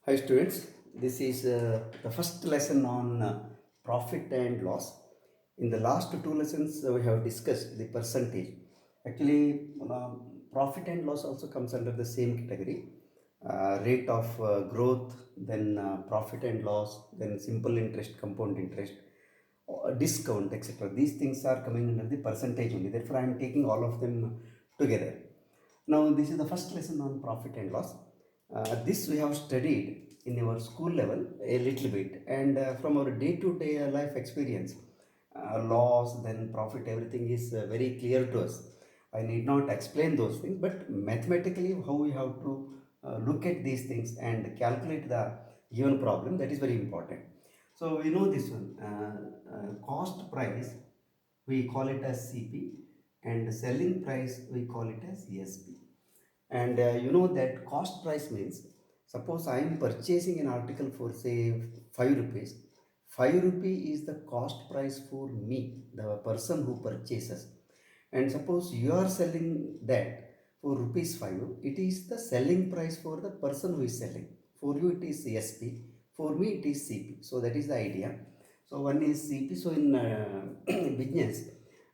Hi students, this is the first lesson on profit and loss. In the last two lessons we have discussed the percentage. Actually profit and loss also comes under the same category. Rate of growth, then profit and loss, then simple interest, compound interest, discount, etc. These things are coming under the percentage only. Therefore I am taking all of them together. Now, this is the first lesson on profit and loss. This we have studied in our school level a little bit, and from our day-to-day life experience, loss, then profit, everything is very clear to us. I need not explain those things, but mathematically, how we have to look at these things and calculate the given problem, that is very important. So, we know this one, cost price, we call it as CP, and selling price, we call it as ESP. And you know that cost price means, suppose I am purchasing an article for say 5 rupees. 5 rupee is the cost price for me, the person who purchases. And suppose you are selling that for rupees 5, it is the selling price for the person who is selling. For you it is SP, for me it is CP. So that is the idea. So one is CP. So in business,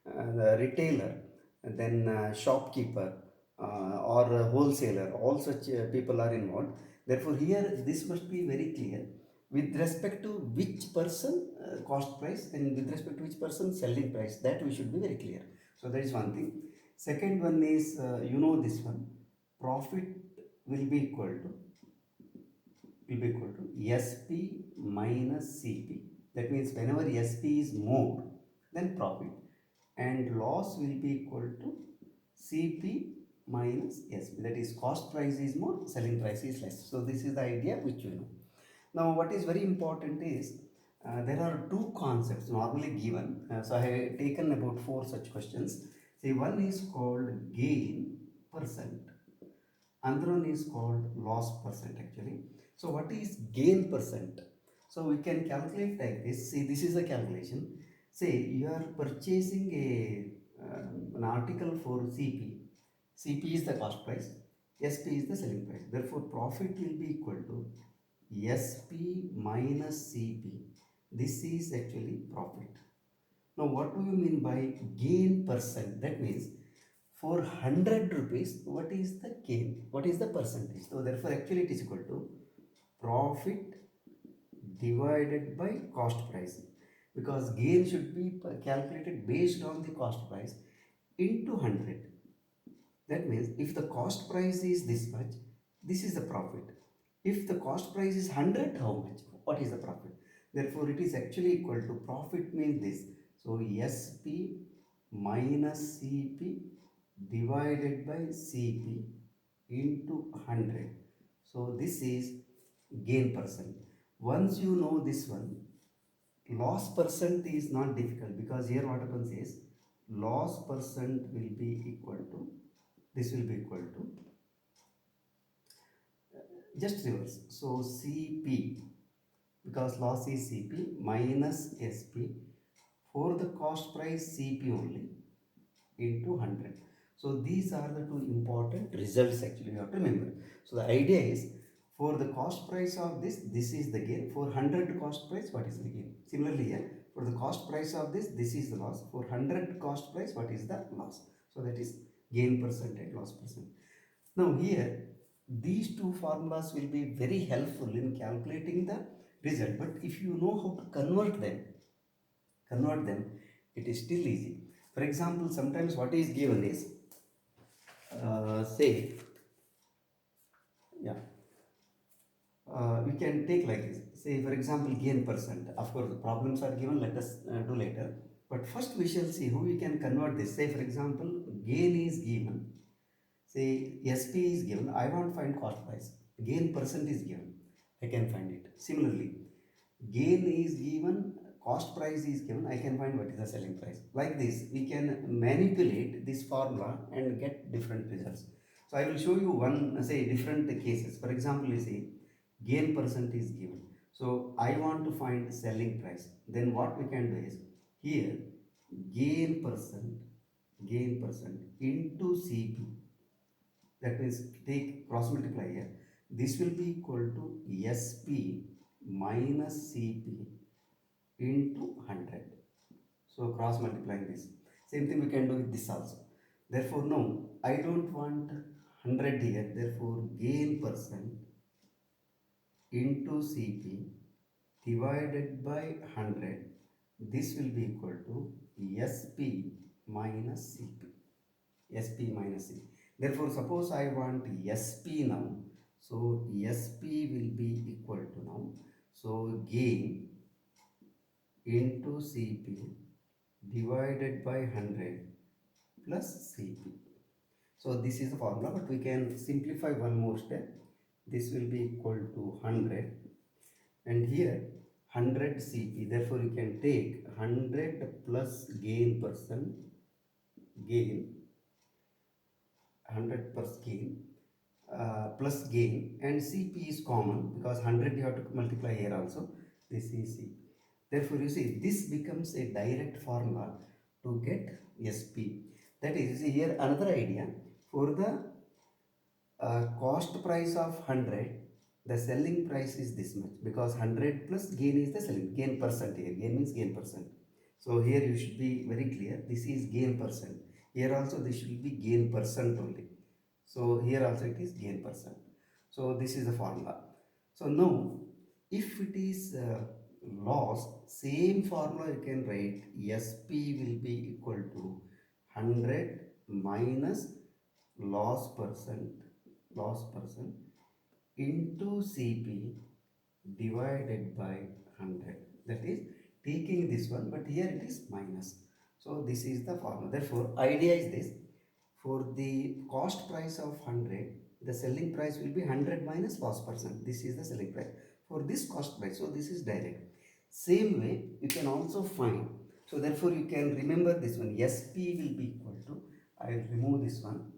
the retailer, and then shopkeeper, or a wholesaler, all such people are involved. Therefore here this must be very clear with respect to which person cost price, and with respect to which person selling price, that we should be very clear. So that is one thing. Second one is, you know this one, profit will be equal to SP minus CP. That means whenever SP is more than profit, and loss will be equal to CP minus SP. That is, cost price is more, selling price is less. So this is the idea which you know. Now what is very important is, there are two concepts normally given. So I have taken about four such questions. See, one is called gain percent, another one is called loss percent actually. So what is gain percent? So we can calculate like this. See, this is a calculation. Say you are purchasing an article for CP. CP is the cost price, SP is the selling price. Therefore profit will be equal to SP minus CP. This is actually profit. Now what do you mean by gain percent? That means for 100 rupees, what is the gain? What is the percentage? So therefore actually it is equal to profit divided by cost price, because gain should be calculated based on the cost price into 100. That means if the cost price is this much, this is the profit. If the cost price is 100, how much? What is the profit? Therefore, it is actually equal to, profit means this. So, SP minus CP divided by CP into 100. So, this is gain percent. Once you know this one, loss percent is not difficult, because here what happens is, loss percent will be equal to, this will be equal to, just reverse. So CP, because loss is CP minus SP, for the cost price CP only, into 100. So these are the two important results actually you have to remember. So the idea is, for the cost price of this is the gain. For 100 cost price, what is the gain? Similarly here, for the cost price of this is the loss. For 100 cost price, what is the loss? So that is gain percent and loss percent. Now here, these two formulas will be very helpful in calculating the result. But if you know how to convert them, it is still easy. For example, sometimes what is given is, say, yeah, we can take like this. Say, for example, gain percent. Of course, the problems are given, let us do later. But first we shall see how we can convert this. Say, for example, gain is given. Say, SP is given. I want to find cost price. Gain percent is given. I can find it. Similarly, gain is given, cost price is given, I can find what is the selling price. Like this, we can manipulate this formula and get different results. So I will show you one, say, different cases. For example, you see, gain percent is given. So I want to find selling price. Then what we can do is, here, gain percent into CP. That means take cross multiply here. This will be equal to SP minus CP into 100. So cross multiplying this. Same thing we can do with this also. Therefore, no, I don't want 100 here. Therefore, gain percent into CP divided by 100. This will be equal to SP minus CP. SP minus C. Therefore, suppose I want SP now. So, SP will be equal to now. So, gain into CP divided by 100 plus CP. So, this is the formula, but we can simplify one more step. This will be equal to 100 and here 100 CP. Therefore, you can take 100 plus gain percent gain 100 plus gain plus gain, and CP is common because 100 you have to multiply here also. This is CP. Therefore, you see this becomes a direct formula to get SP. That is, you see here another idea for the cost price of 100, the selling price is this much because 100 plus gain is the selling gain percent here. Gain means gain percent. So here you should be very clear. This is gain percent. Here also this should be gain percent only. So here also it is gain percent. So this is the formula. So now if it is loss, same formula you can write SP will be equal to 100 minus loss percent into CP divided by 100. That is taking this one, but here it is minus. So this is the formula. Therefore, idea is this: for the cost price of 100, the selling price will be 100 minus loss percent. This is the selling price for this cost price. So this is direct. Same way, you can also find. So therefore, you can remember this one. SP will be equal to. I will remove this one.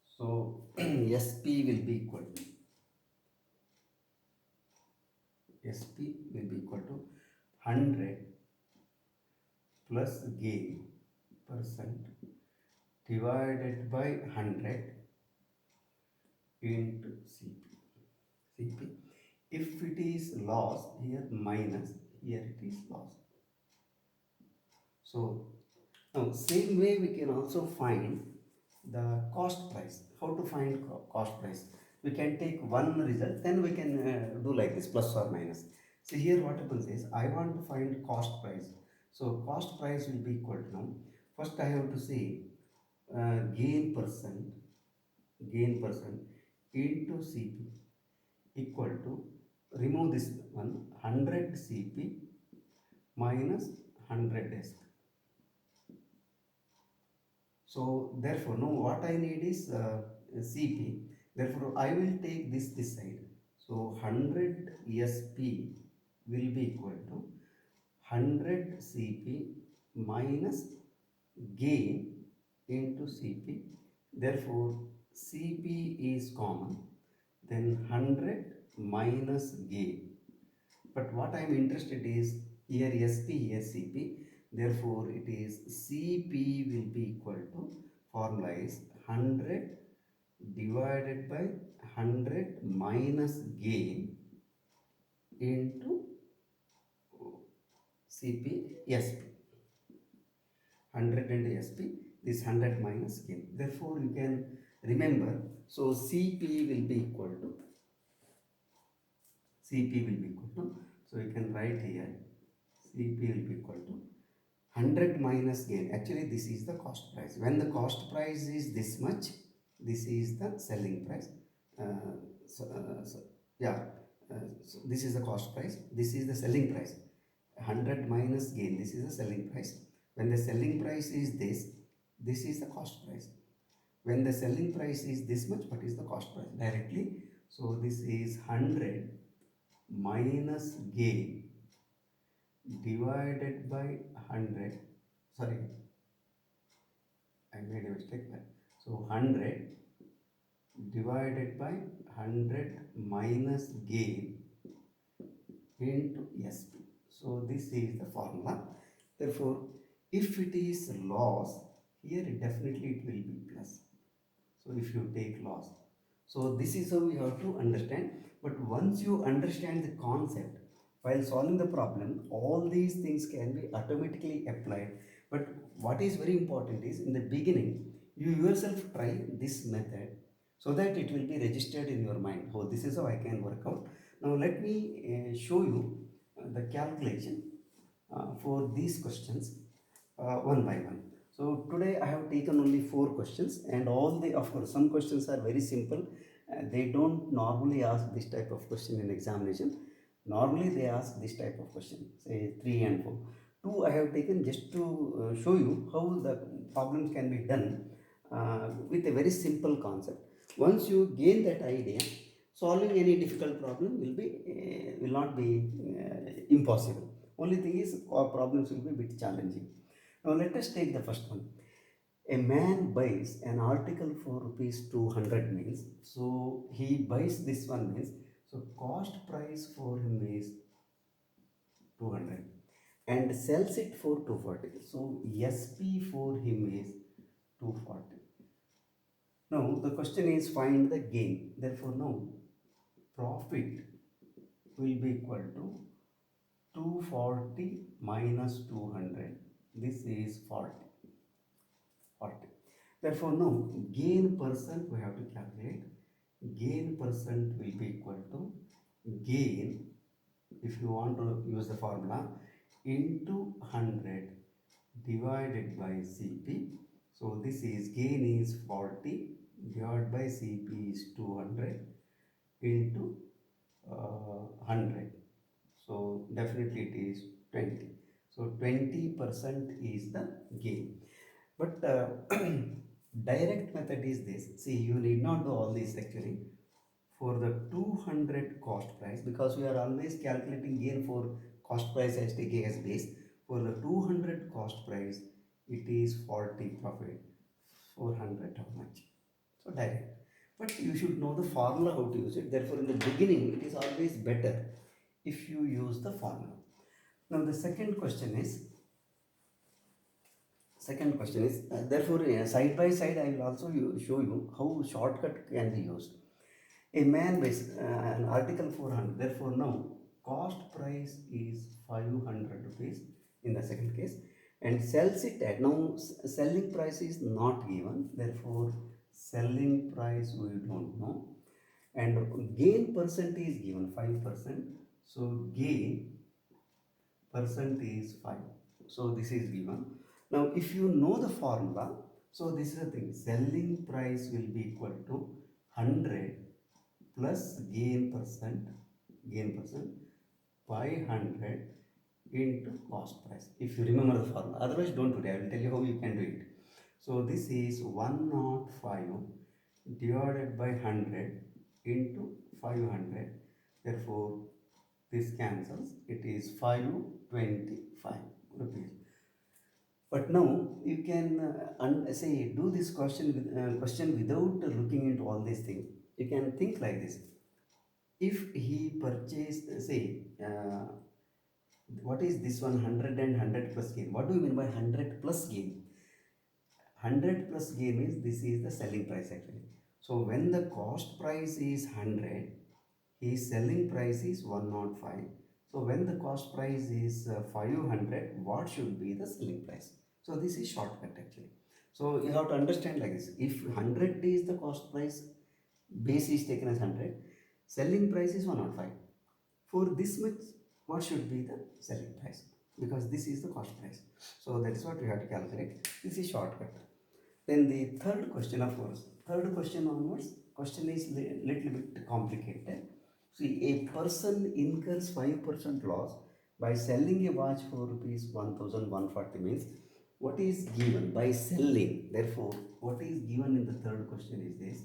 So SP will be equal to SP will be equal to 100 plus gain percent divided by 100 into CP. If it is loss, here minus, here it is loss. So now same way we can also find the cost price. How to find cost price? We can take one result, then we can do like this, plus or minus. So here what happens is, I want to find cost price. So cost price will be equal to, now first I have to say gain percent into CP equal to, remove this one, 100 CP minus 100 SP. So therefore, now what I need is CP. Therefore, I will take this side. So 100 SP will be equal to 100 CP minus gain into CP. Therefore, CP is common. Then 100 minus gain. But what I am interested is here SP, here CP. Therefore, it is CP will be equal to, formula is 100 divided by 100 minus gain into CP SP. 100 into SP, this 100 minus gain. Therefore, you can remember, so CP will be equal to, so you can write here, CP will be equal to 100 minus gain. Actually, this is the cost price. When the cost price is this much, this is the selling price. So this is the cost price. This is the selling price. 100 minus gain. This is the selling price. When the selling price is this is the cost price. When the selling price is this much, what is the cost price? Directly. So this is 100 minus gain divided by 100. Sorry, I made a mistake there. So 100 divided by 100 minus gain into SP. So this is the formula. Therefore, if it is loss, here definitely it will be plus. So if you take loss, So this is how you have to understand. But once you understand the concept, while solving the problem, all these things can be automatically applied. But what is very important is in the beginning, you yourself try this method so that it will be registered in your mind. Oh, this is how I can work out. Now let me show you the calculation for these questions one by one. So today I have taken only 4 questions, and all the, of course, some questions are very simple. They don't normally ask this type of question in examination. Normally they ask this type of question, say 3 and 4. 2 I have taken just to show you how the problems can be done with a very simple concept. Once you gain that idea, solving any difficult problem will not be impossible. Only thing is our problems will be a bit challenging. Now let us take the first one. A man buys an article for rupees 200 means, so he buys this one means, so cost price for him is 200 and sells it for 240. So SP for him is 240. Now the question is find the gain. Therefore now profit will be equal to 240 minus 200. This is 40. Therefore now gain percent we have to calculate. Gain percent will be equal to gain, if you want to use the formula, into 100 divided by CP. So this is gain is 40 divided by CP is 200 into 100. So definitely it is 20. So 20% is the gain. But direct method is this. See, you need not do all this actually. For the 200 cost price, because we are always calculating gain for cost price as taking as base. For the 200 cost price, it is 40 profit. 400 how much? So direct. But you should know the formula how to use it. Therefore, in the beginning, it is always better if you use the formula. Now, the second question is, therefore, side by side, I will also show you how shortcut can be used. A man buys an article for 100. Therefore, now cost price is 500 rupees in the second case, and sells it at, now selling price is not given. Therefore, selling price we don't know, and gain percent is given 5%. So gain percent is 5. So this is given. Now if you know the formula, so this is the thing, selling price will be equal to 100 plus gain percent by 100 into cost price. If you remember the formula, otherwise don't do it. I will tell you how you can do it. So this is 105 divided by 100 into 500. Therefore this cancels. It is 525 rupees. But now you can say do this question without looking into all these things. You can think like this. If he purchased, say, what is this one, 100 and 100 plus gain? What do you mean by 100 plus gain? 100 plus gain means this is the selling price actually. So when the cost price is 100, his selling price is 105. So when the cost price is 500, what should be the selling price? So this is shortcut actually. So you have to understand like this. If 100 is the cost price, base is taken as 100, selling price is 105. For this much, what should be the selling price? Because this is the cost price. So that is what we have to calculate. This is shortcut. Then the third question, of course, third question onwards, question is little bit complicated. See, a person incurs 5% loss by selling a watch for rupees 1140 means what is given by selling. Therefore, what is given in the third question is this.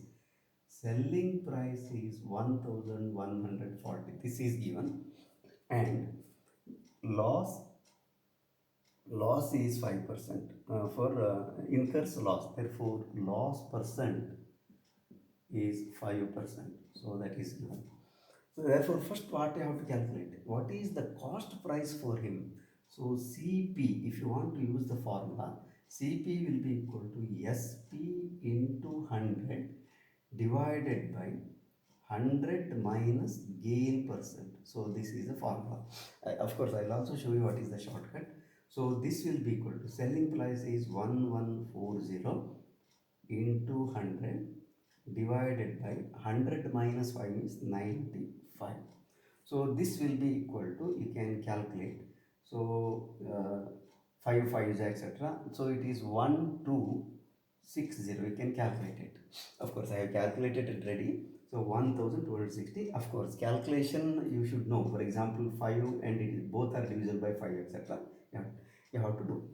Selling price is 1140. This is given, and loss is 5% for incurs loss. Therefore, loss percent is 5%. So that is given. So therefore, first what you have to calculate, what is the cost price for him? So CP, if you want to use the formula, CP will be equal to SP into 100 divided by 100 minus gain percent. So this is the formula. Of course, I'll also show you what is the shortcut. So this will be equal to selling price is 1140 into 100 divided by 100 minus 5 is 95. So this will be equal to, you can calculate. So 5 5 etc. So it is 1260. You can calculate it. Of course, I have calculated it ready. So 1260. Of course, calculation you should know. For example, 5 and it is both are divisible by 5 etc. Yeah, you have to do.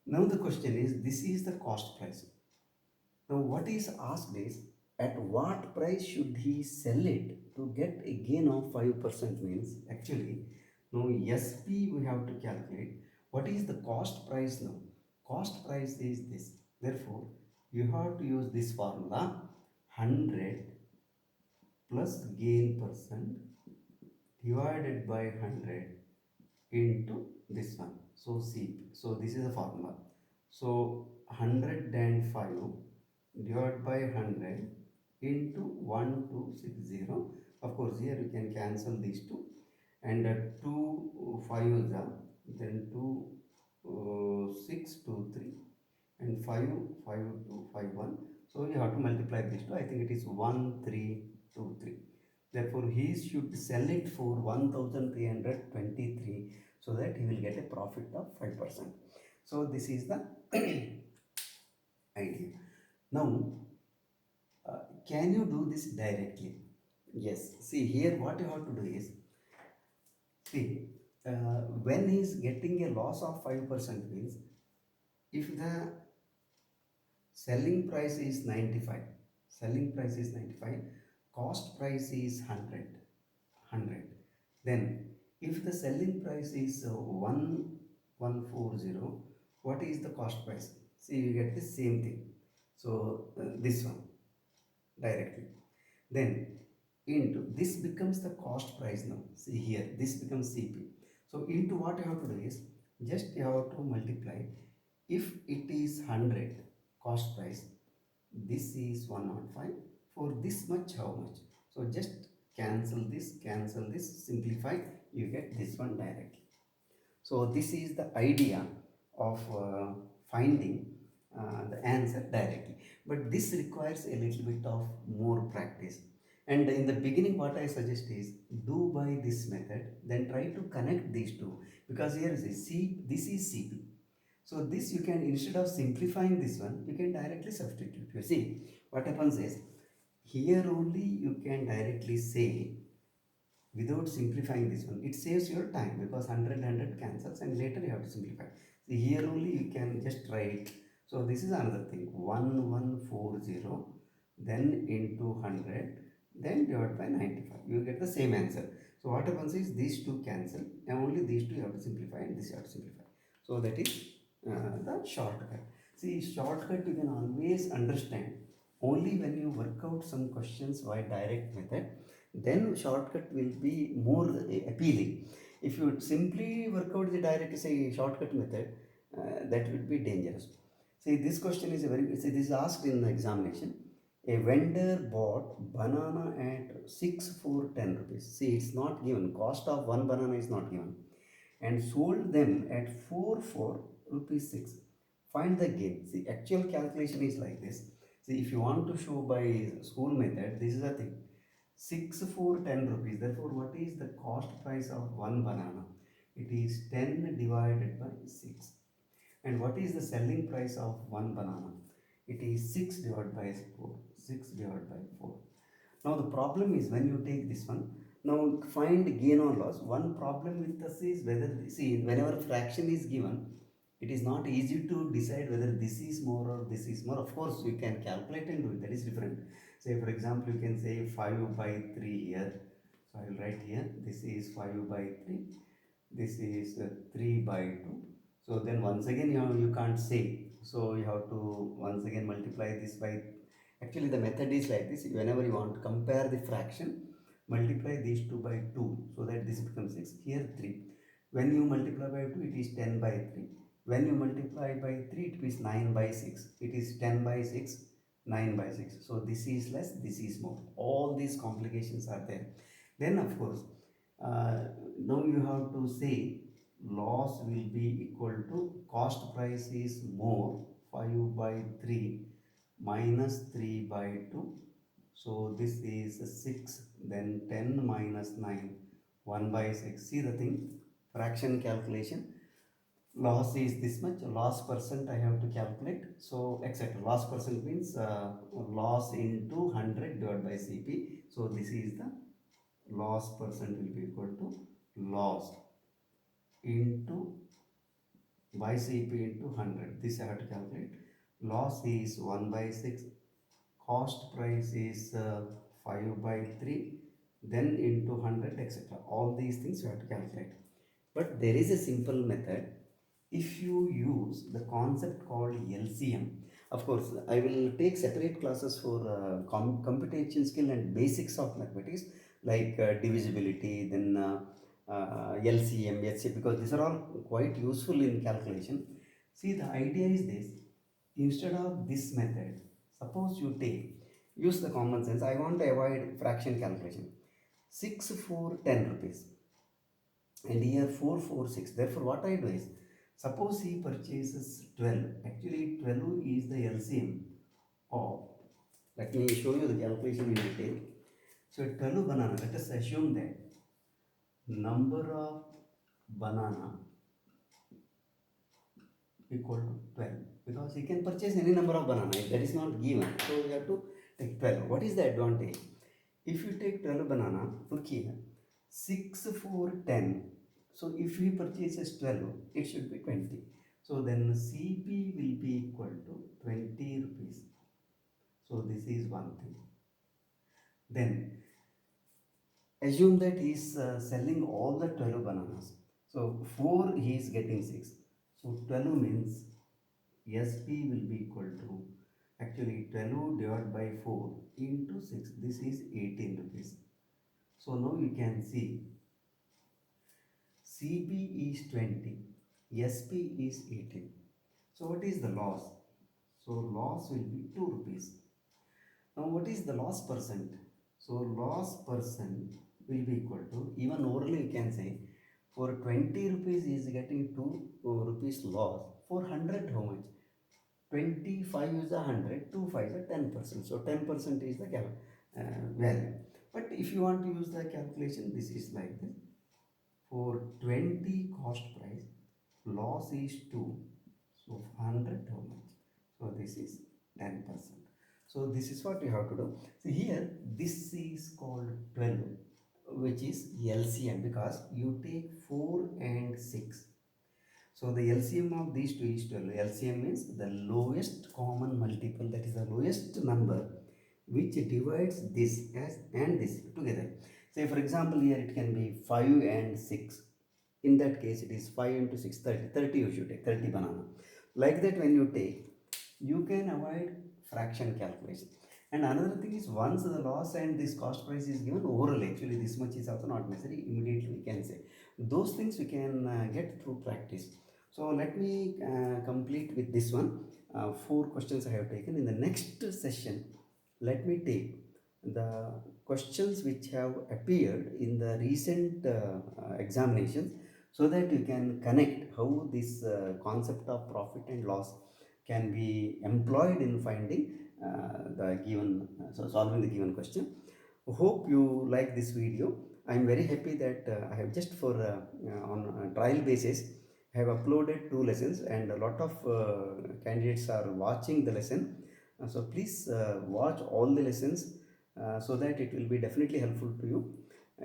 Now the question is, this is the cost price. Now what is asked is, at what price should he sell it to get a gain of 5%? Means actually, now SP we have to calculate. What is the cost price now? Cost price is this. Therefore, you have to use this formula, 100 plus gain percent divided by 100 into this one. So CP. So this is the formula. So 105 divided by 100 into 1260. Of course, here you can cancel these two, and 2 5 then 2 6 2 3 and 5 5 2 5 1. So you have to multiply these two. I think it is 1323. Therefore, he should sell it for 1323, so that he will get a profit of 5%. So this is the idea. Now, can you do this directly? Yes. See here, what you have to do is, see, when he is getting a loss of 5% means, if the selling price is 95, selling price is 95, cost price is 100. Then if the selling price is 1140, what is the cost price? See, you get the same thing. So this one directly. Then into this becomes the cost price now. See here, this becomes CP. So into what you have to do is, just you have to multiply. If it is 100 cost price, this is 105. For this much, how much? So just cancel this, simplify, you get this one directly. So this is the idea of finding the answer directly. But this requires a little bit of more practice. And in the beginning, what I suggest is, do by this method, then try to connect these two. Because here is this is CP. So this you can, instead of simplifying this one, you can directly substitute. You see, what happens is, here only you can directly say, without simplifying this one, it saves your time, because 100 cancels and later you have to simplify. See, here only you can just write. So this is another thing, 1140 then into 100 then divided by 95, you get the same answer. So what happens is, these two cancel and only these two you have to simplify, and this you have to simplify. So that is the shortcut. See, shortcut you can always understand only when you work out some questions by direct method, then shortcut will be more appealing. If you simply work out the direct, say, shortcut method, that will be dangerous. See, this question is a very, see, this is asked in the examination. A vendor bought banana at 6 for 10 rupees. See, it's not given. Cost of one banana is not given. And sold them at 4 for rupees 6. Find the gain. See, actual calculation is like this. See, if you want to show by school method, this is the thing. 6 for 10 rupees. Therefore, what is the cost price of one banana? It is 10 divided by 6. And what is the selling price of one banana? It is 6 divided by 4. 6 divided by 4. Now the problem is, when you take this one, now find gain or loss. One problem with us is, whether, see, whenever fraction is given, it is not easy to decide whether this is more or this is more. Of course, you can calculate and do it, that is different. Say for example, you can say 5 by 3 here. So I will write here, this is 5 by 3, this is 3 by 2. So then once again you can't say. So you have to once again multiply this by, actually the method is like this. Whenever you want to compare the fraction, multiply these two by 2, so that this becomes 6. Here 3. When you multiply by 2, it is 10 by 3. When you multiply by 3, it is 9 by 6. It is 10 by 6, 9 by 6. So this is less, this is more. All these complications are there. Then of course, now you have to say loss will be equal to cost price is more 5 by 3 minus 3 by 2. So this is 6, then 10 minus 9, 1 by 6. See the thing, fraction calculation. Loss is this much, loss percent I have to calculate, so etc. Loss percent means loss into 100 divided by CP. So this is the loss percent will be equal to loss into by CP into 100. This I have to calculate. Loss is 1 by 6, cost price is 5 by 3, then into 100, etc. All these things you have to calculate. But there is a simple method. If you use the concept called LCM, of course, I will take separate classes for computation skill and basics of mathematics, like divisibility, then LCM, HCM, because these are all quite useful in calculation. See, the idea is this: instead of this method, suppose you use the common sense. I want to avoid fraction calculation. 6 for 10 rupees, and here 4 4 6. Therefore, what I do is, suppose he purchases 12. Actually, 12 is the LCM of, let me show you the calculation in detail. So 12 banana, let us assume that number of banana equal to 12, because he can purchase any number of banana, that is not given. So you have to take 12. What is the advantage? If you take 12 banana, look here, 6 for 10. So if he purchases 12, it should be 20. So then CP will be equal to 20 rupees. So this is one thing. Then assume that he is selling all the 12 bananas. So 4 he is getting 6. So 12 means SP will be equal to, actually 12 divided by 4 into 6. This is 18 rupees. So now you can see CP is 20, SP is 18. So what is the loss? So loss will be 2 rupees. Now what is the loss percent? So loss percent will be equal to, even orally you can say, for 20 rupees he is getting 2 rupees loss. For 100 how much? 25 is 100, 2 5 is 10%. So 10% is the value. But if you want to use the calculation, this is like this. For 20 cost price, loss is 2. So 100 how much? So this is 10%. So this is what you have to do. So here this is called 12, which is LCM, because you take 4 and 6. So the LCM of these two is 12. LCM means the lowest common multiple, that is the lowest number which divides this as and this together. Say for example, here it can be 5 and 6. In that case it is 5 into 6, 30. 30 you should take, 30 banana. Like that when you take, you can avoid fraction calculation. And another thing is, once the loss and this cost price is given oral, actually this much is also not necessary, immediately we can say. Those things we can get through practice. So let me complete with this one. 4 questions I have taken. In the next session, let me take the questions which have appeared in the recent examinations, so that you can connect how this concept of profit and loss can be employed in finding the given, so solving the given question. Hope you like this video. I am very happy that I have just for on a trial basis I have uploaded 2 lessons, and a lot of candidates are watching the lesson. So please watch all the lessons so that it will be definitely helpful to you.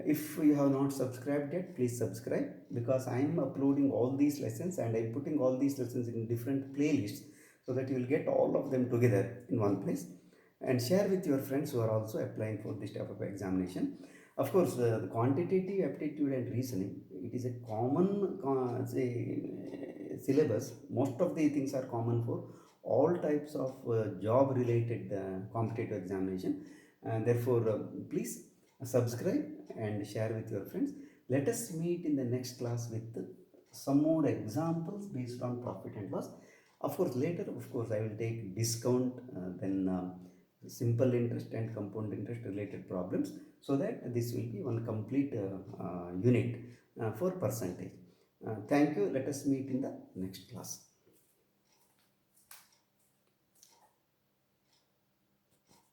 If you have not subscribed yet, please subscribe, because I am uploading all these lessons and I am putting all these lessons in different playlists, so that you will get all of them together in one place, and share with your friends who are also applying for this type of examination. Of course, the quantitative aptitude and reasoning, it is a common syllabus. Most of the things are common for all types of job related competitive examination, and therefore please subscribe and share with your friends. Let us meet in the next class with some more examples based on profit and loss. Of course, later, of course, I will take discount, then simple interest and compound interest related problems, so that this will be one complete unit for percentage. Thank you. Let us meet in the next class.